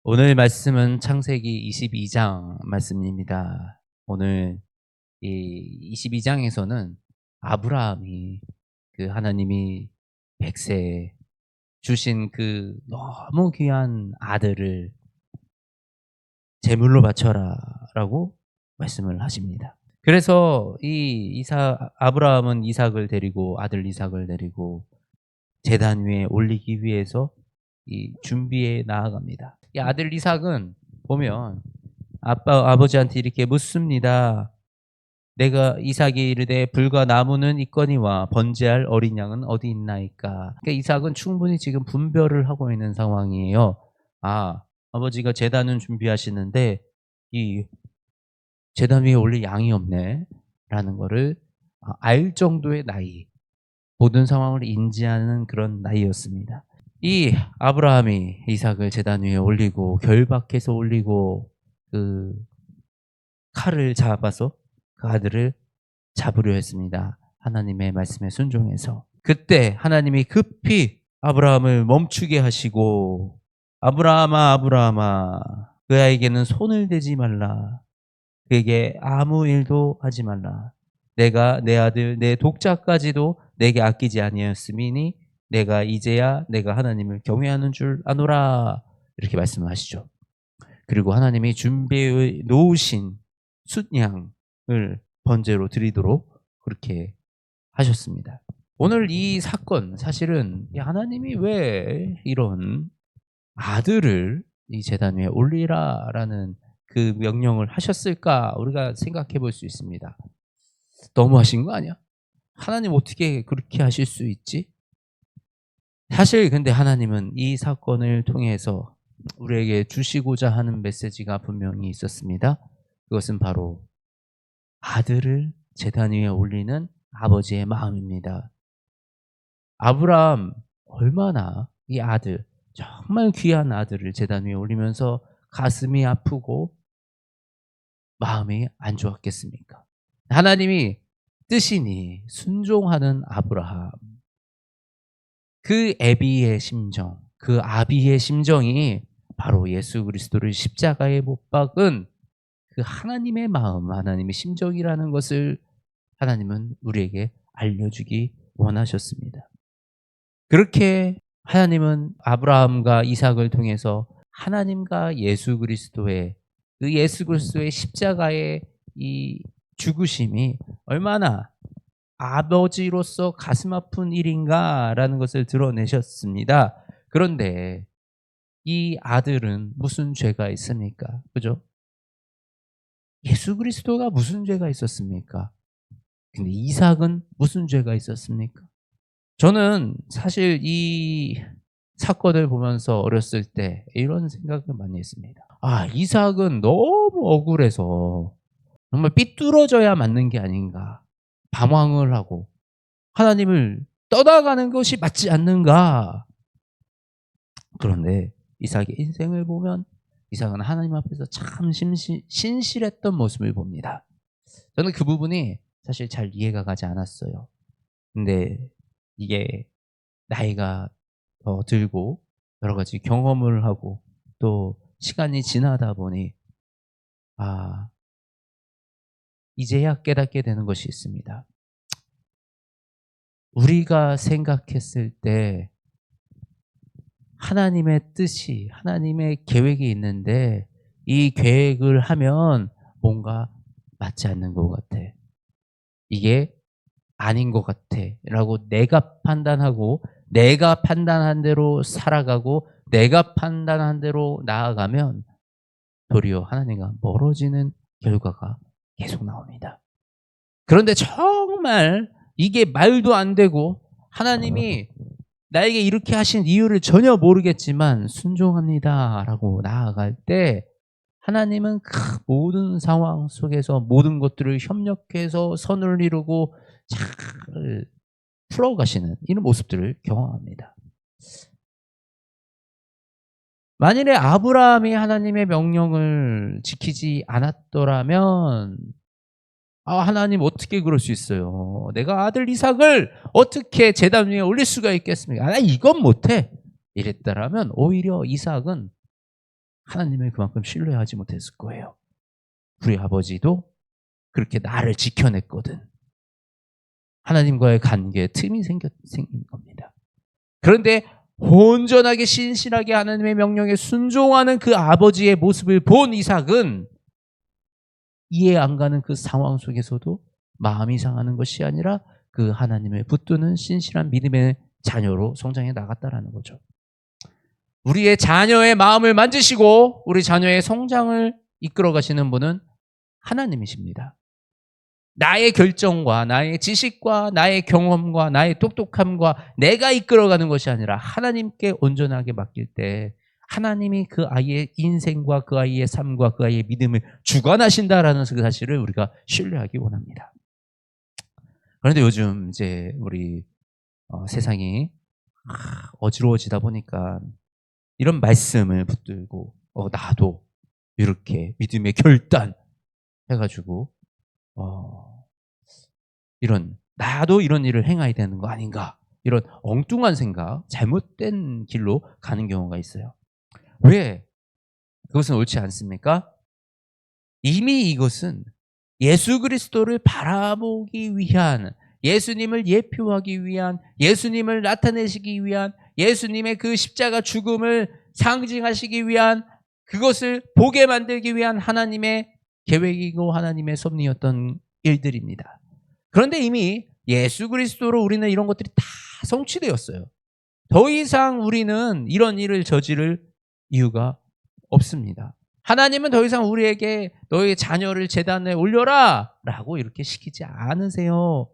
오늘 말씀은 창세기 22장 말씀입니다. 오늘 이 22장에서는 아브라함이 그 하나님이 백세에 주신 그 너무 귀한 아들을 제물로 바쳐라라고 말씀을 하십니다. 그래서 아브라함은 이삭을 데리고 아들 이삭을 데리고 제단 위에 올리기 위해서 이 준비해 나아갑니다. 이 아들 이삭은 보면 아버지한테 이렇게 묻습니다. 내가 이삭이 이르되 불과 나무는 있거니와 번제할 어린 양은 어디 있나이까. 그러니까 이삭은 충분히 지금 분별을 하고 있는 상황이에요. 아, 아버지가 제단은 준비하시는데 이 제단 위에 올릴 양이 없네라는 거를 알 정도의 나이, 모든 상황을 인지하는 그런 나이였습니다. 이 아브라함이 이삭을 제단 위에 올리고 결박해서 올리고 그 칼을 잡아서 그 아들을 잡으려 했습니다. 하나님의 말씀에 순종해서. 그때 하나님이 급히 아브라함을 멈추게 하시고 아브라함아 아브라함아 그 아이에게는 손을 대지 말라. 그에게 아무 일도 하지 말라. 내가 내 아들 내 독자까지도 내게 아끼지 아니하였음이니 내가 이제야 내가 하나님을 경외하는 줄 아노라. 이렇게 말씀을 하시죠. 그리고 하나님이 준비해 놓으신 숫양을 번제로 드리도록 그렇게 하셨습니다. 오늘 이 사건 사실은 하나님이 왜 이런 아들을 이 제단 위에 올리라라는 그 명령을 하셨을까 우리가 생각해 볼 수 있습니다. 너무하신 거 아니야? 하나님 어떻게 그렇게 하실 수 있지? 사실 근데 하나님은 이 사건을 통해서 우리에게 주시고자 하는 메시지가 분명히 있었습니다. 그것은 바로 아들을 제단 위에 올리는 아버지의 마음입니다. 아브라함 얼마나 이 아들, 정말 귀한 아들을 제단 위에 올리면서 가슴이 아프고 마음이 안 좋았겠습니까? 하나님이 뜻이니 순종하는 아브라함, 그 애비의 심정, 그 아비의 심정이 바로 예수 그리스도를 십자가에 못 박은 그 하나님의 마음, 하나님의 심정이라는 것을 하나님은 우리에게 알려주기 원하셨습니다. 그렇게 하나님은 아브라함과 이삭을 통해서 하나님과 예수 그리스도의 그 예수 그리스도의 십자가의 이 죽으심이 얼마나 아버지로서 가슴 아픈 일인가라는 것을 드러내셨습니다. 그런데 이 아들은 무슨 죄가 있습니까? 그죠? 예수 그리스도가 무슨 죄가 있었습니까? 근데 이삭은 무슨 죄가 있었습니까? 저는 사실 이 사건을 보면서 어렸을 때 이런 생각을 많이 했습니다. 아, 이삭은 너무 억울해서 정말 삐뚤어져야 맞는 게 아닌가. 방황을 하고 하나님을 떠나가는 것이 맞지 않는가. 그런데 이삭의 인생을 보면 이삭은 하나님 앞에서 참 신실했던 모습을 봅니다. 저는 그 부분이 사실 잘 이해가 가지 않았어요. 근데 이게 나이가 더 들고 여러 가지 경험을 하고 또 시간이 지나다 보니 아, 이제야 깨닫게 되는 것이 있습니다. 우리가 생각했을 때 하나님의 뜻이, 하나님의 계획이 있는데 이 계획을 하면 뭔가 맞지 않는 것 같아. 이게 아닌 것 같아. 라고 내가 판단하고 내가 판단한 대로 살아가고 내가 판단한 대로 나아가면 도리어 하나님과 멀어지는 결과가 계속 나옵니다. 그런데 정말 이게 말도 안 되고 하나님이 나에게 이렇게 하신 이유를 전혀 모르겠지만 순종합니다라고 나아갈 때 하나님은 그 모든 상황 속에서 모든 것들을 협력해서 선을 이루고 잘 풀어가시는 이런 모습들을 경험합니다. 만일에 아브라함이 하나님의 명령을 지키지 않았더라면 하나님 어떻게 그럴 수 있어요? 내가 아들 이삭을 어떻게 제단 위에 올릴 수가 있겠습니까? 나 이건 못해. 이랬더라면 오히려 이삭은 하나님을 그만큼 신뢰하지 못했을 거예요. 우리 아버지도 그렇게 나를 지켜냈거든. 하나님과의 관계에 틈이 생긴 겁니다. 그런데 온전하게 신실하게 하나님의 명령에 순종하는 그 아버지의 모습을 본 이삭은 이해 안 가는 그 상황 속에서도 마음이 상하는 것이 아니라 그 하나님을 붙드는 신실한 믿음의 자녀로 성장해 나갔다라는 거죠. 우리의 자녀의 마음을 만지시고 우리 자녀의 성장을 이끌어 가시는 분은 하나님이십니다. 나의 결정과 나의 지식과 나의 경험과 나의 똑똑함과 내가 이끌어가는 것이 아니라 하나님께 온전하게 맡길 때 하나님이 그 아이의 인생과 그 아이의 삶과 그 아이의 믿음을 주관하신다라는 그 사실을 우리가 신뢰하기 원합니다. 그런데 요즘 이제 우리 세상이 어지러워지다 보니까 이런 말씀을 붙들고 나도 이렇게 믿음의 결단 해가지고 나도 이런 일을 행해야 되는 거 아닌가, 이런 엉뚱한 생각, 잘못된 길로 가는 경우가 있어요. 왜 그것은 옳지 않습니까? 이미 이것은 예수 그리스도를 바라보기 위한, 예수님을 예표하기 위한, 예수님을 나타내시기 위한, 예수님의 그 십자가 죽음을 상징하시기 위한, 그것을 보게 만들기 위한 하나님의 계획이고 하나님의 섭리였던 일들입니다. 그런데 이미 예수 그리스도로 우리는 이런 것들이 다 성취되었어요. 더 이상 우리는 이런 일을 저지를 이유가 없습니다. 하나님은 더 이상 우리에게 너의 자녀를 제단에 올려라 라고 이렇게 시키지 않으세요.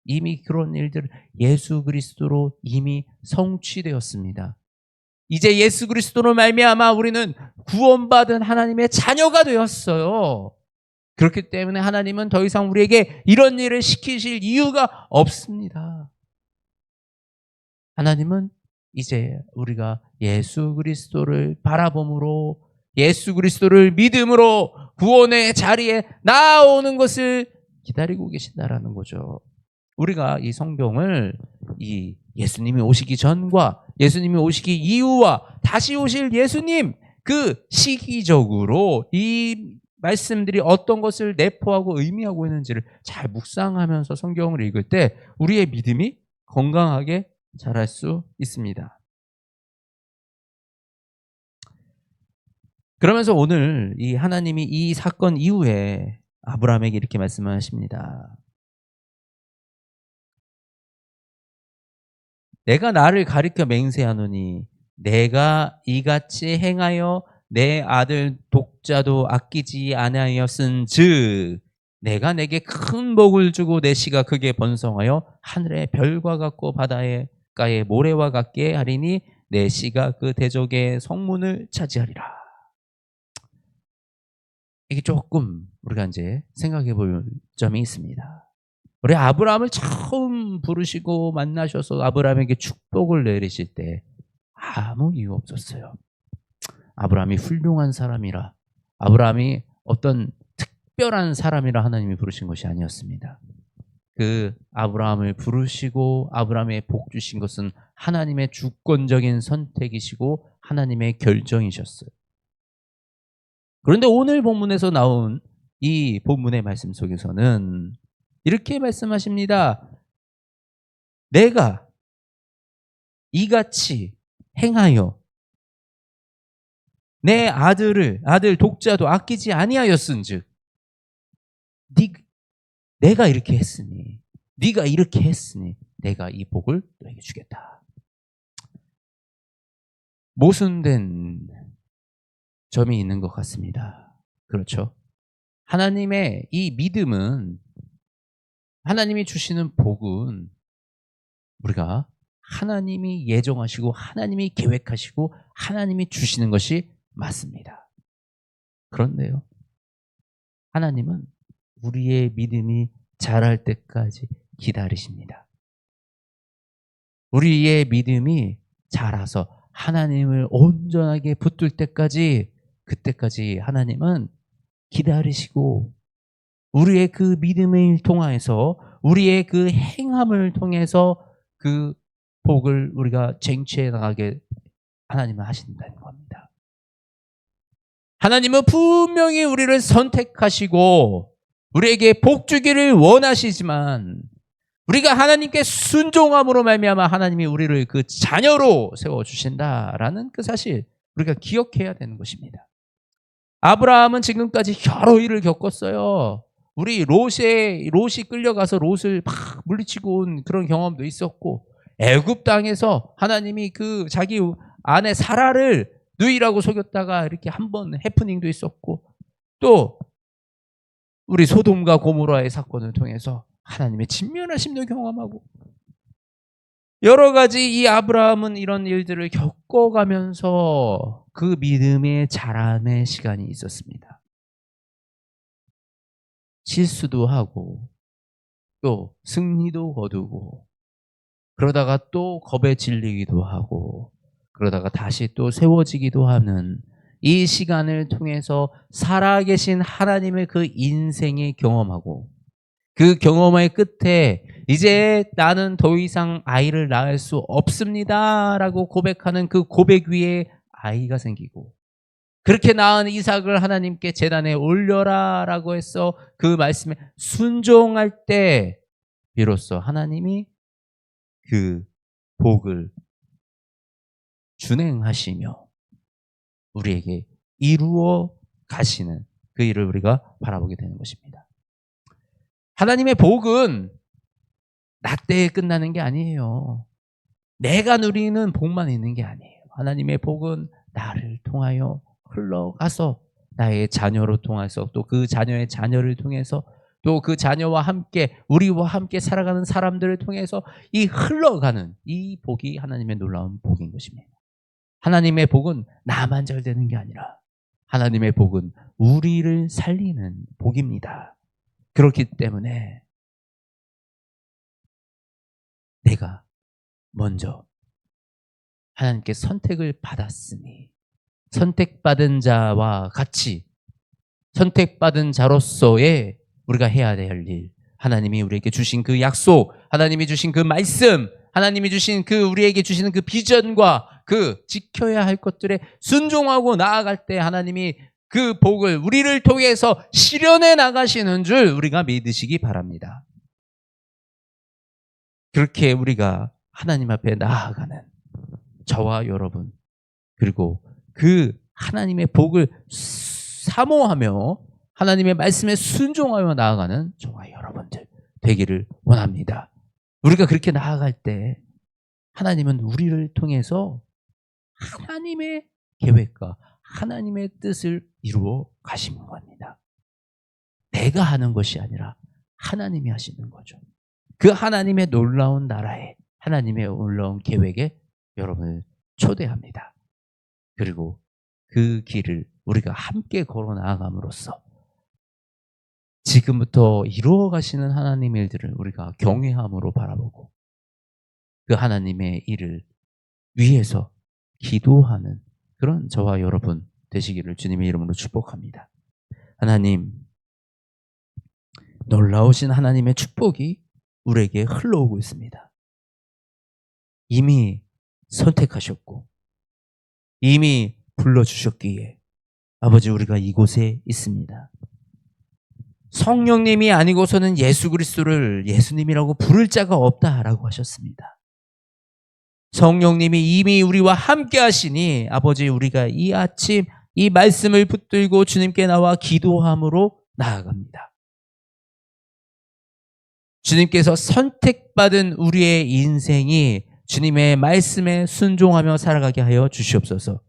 이미 그런 일들 예수 그리스도로 이미 성취되었습니다. 이제 예수 그리스도로 말미암아 우리는 구원받은 하나님의 자녀가 되었어요. 그렇기 때문에 하나님은 더 이상 우리에게 이런 일을 시키실 이유가 없습니다. 하나님은 이제 우리가 예수 그리스도를 바라봄으로, 예수 그리스도를 믿음으로 구원의 자리에 나오는 것을 기다리고 계신다라는 거죠. 우리가 이 성경을 이 예수님이 오시기 전과 예수님이 오시기 이후와 다시 오실 예수님, 그 시기적으로 이 말씀들이 어떤 것을 내포하고 의미하고 있는지를 잘 묵상하면서 성경을 읽을 때 우리의 믿음이 건강하게 자랄 수 있습니다. 그러면서 오늘 이 하나님이 이 사건 이후에 아브라함에게 이렇게 말씀하십니다. 내가 나를 가리켜 맹세하노니 내가 이같이 행하여 내 아들 독자도 아끼지 아니하였은즉 내가 내게 큰 복을 주고 내 씨가 크게 번성하여 하늘의 별과 같고 바다의 가의 모래와 같게 하리니 내 씨가 그 대적의 성문을 차지하리라. 이게 조금 우리가 이제 생각해 볼 점이 있습니다. 우리 아브라함을 처음 부르시고 만나셔서 아브라함에게 축복을 내리실 때 아무 이유 없었어요. 아브라함이 훌륭한 사람이라, 아브라함이 어떤 특별한 사람이라 하나님이 부르신 것이 아니었습니다. 그 아브라함을 부르시고 아브라함의 복 주신 것은 하나님의 주권적인 선택이시고 하나님의 결정이셨어요. 그런데 오늘 본문에서 나온 이 본문의 말씀 속에서는 이렇게 말씀하십니다. 내가 이같이 행하여 내 아들 독자도 아끼지 아니하였은즉 내가 이렇게 했으니, 네가 이렇게 했으니 내가 이 복을 너에게 주겠다. 모순된 점이 있는 것 같습니다. 그렇죠? 하나님의 이 믿음은, 하나님이 주시는 복은 우리가 하나님이 예정하시고 하나님이 계획하시고 하나님이 주시는 것이 맞습니다. 그런데요, 하나님은 우리의 믿음이 자랄 때까지 기다리십니다. 우리의 믿음이 자라서 하나님을 온전하게 붙들 때까지, 그때까지 하나님은 기다리시고 우리의 그 믿음을 통해서, 우리의 그 행함을 통해서 그 복을 우리가 쟁취해 나가게 하나님은 하신다는 겁니다. 하나님은 분명히 우리를 선택하시고 우리에게 복 주기를 원하시지만 우리가 하나님께 순종함으로 말미암아 하나님이 우리를 그 자녀로 세워주신다라는 그 사실 우리가 기억해야 되는 것입니다. 아브라함은 지금까지 여러 일을 겪었어요. 우리 롯이 끌려가서 롯을 막 물리치고 온 그런 경험도 있었고, 애굽 땅에서 하나님이 그 자기 아내 사라를 누이라고 속였다가 이렇게 한번 해프닝도 있었고, 또 우리 소돔과 고모라의 사건을 통해서 하나님의 진면하심도 경험하고, 여러 가지 이 아브라함은 이런 일들을 겪어가면서 그 믿음의 자람의 시간이 있었습니다. 실수도 하고 또 승리도 거두고 그러다가 또 겁에 질리기도 하고 그러다가 다시 또 세워지기도 하는 이 시간을 통해서 살아계신 하나님의 그 인생의 경험하고 그 경험의 끝에 이제 나는 더 이상 아이를 낳을 수 없습니다 라고 고백하는 그 고백 위에 아이가 생기고, 그렇게 낳은 이삭을 하나님께 제단에 올려라 라고 해서 그 말씀에 순종할 때 비로소 하나님이 그 복을 준행하시며 우리에게 이루어 가시는 그 일을 우리가 바라보게 되는 것입니다. 하나님의 복은 나 때에 끝나는 게 아니에요. 내가 누리는 복만 있는 게 아니에요. 하나님의 복은 나를 통하여 흘러가서 나의 자녀로 통해서 또 그 자녀의 자녀를 통해서 또 그 자녀와 함께 우리와 함께 살아가는 사람들을 통해서 이 흘러가는 이 복이 하나님의 놀라운 복인 것입니다. 하나님의 복은 나만 잘 되는 게 아니라 하나님의 복은 우리를 살리는 복입니다. 그렇기 때문에 내가 먼저 하나님께 선택을 받았으니 선택받은 자와 같이 선택받은 자로서의 우리가 해야 될 일, 하나님이 우리에게 주신 그 약속, 하나님이 주신 그 말씀, 하나님이 주신 그 우리에게 주시는 그 비전과 그 지켜야 할 것들에 순종하고 나아갈 때 하나님이 그 복을 우리를 통해서 실현해 나가시는 줄 우리가 믿으시기 바랍니다. 그렇게 우리가 하나님 앞에 나아가는 저와 여러분, 그리고 그 하나님의 복을 사모하며 하나님의 말씀에 순종하며 나아가는 저와 여러분들 되기를 원합니다. 우리가 그렇게 나아갈 때 하나님은 우리를 통해서 하나님의 계획과 하나님의 뜻을 이루어 가시는 겁니다. 내가 하는 것이 아니라 하나님이 하시는 거죠. 그 하나님의 놀라운 나라에, 하나님의 놀라운 계획에 여러분을 초대합니다. 그리고 그 길을 우리가 함께 걸어 나아감으로써 지금부터 이루어 가시는 하나님의 일들을 우리가 경외함으로 바라보고 그 하나님의 일을 위해서 기도하는 그런 저와 여러분 되시기를 주님의 이름으로 축복합니다. 하나님, 놀라우신 하나님의 축복이 우리에게 흘러오고 있습니다. 이미 선택하셨고 이미 불러주셨기에 아버지 우리가 이곳에 있습니다. 성령님이 아니고서는 예수 그리스도를 예수님이라고 부를 자가 없다라고 하셨습니다. 성령님이 이미 우리와 함께 하시니 아버지 우리가 이 아침 이 말씀을 붙들고 주님께 나와 기도함으로 나아갑니다. 주님께서 선택받은 우리의 인생이 주님의 말씀에 순종하며 살아가게 하여 주시옵소서.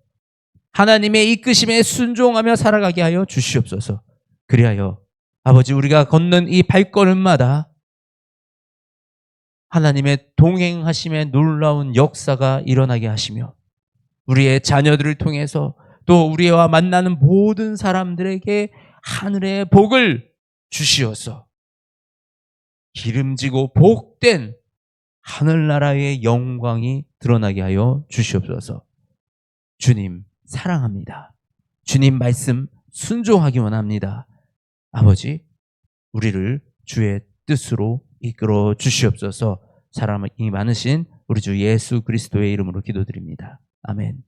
하나님의 이끄심에 순종하며 살아가게 하여 주시옵소서. 그리하여 아버지 우리가 걷는 이 발걸음마다 하나님의 동행하심의 놀라운 역사가 일어나게 하시며 우리의 자녀들을 통해서 또 우리와 만나는 모든 사람들에게 하늘의 복을 주시어서 기름지고 복된 하늘나라의 영광이 드러나게 하여 주시옵소서. 주님 사랑합니다. 주님 말씀 순종하기 원합니다. 아버지 우리를 주의 뜻으로 이끌어 주시옵소서. 사랑이 많으신 우리 주 예수 그리스도의 이름으로 기도드립니다. 아멘.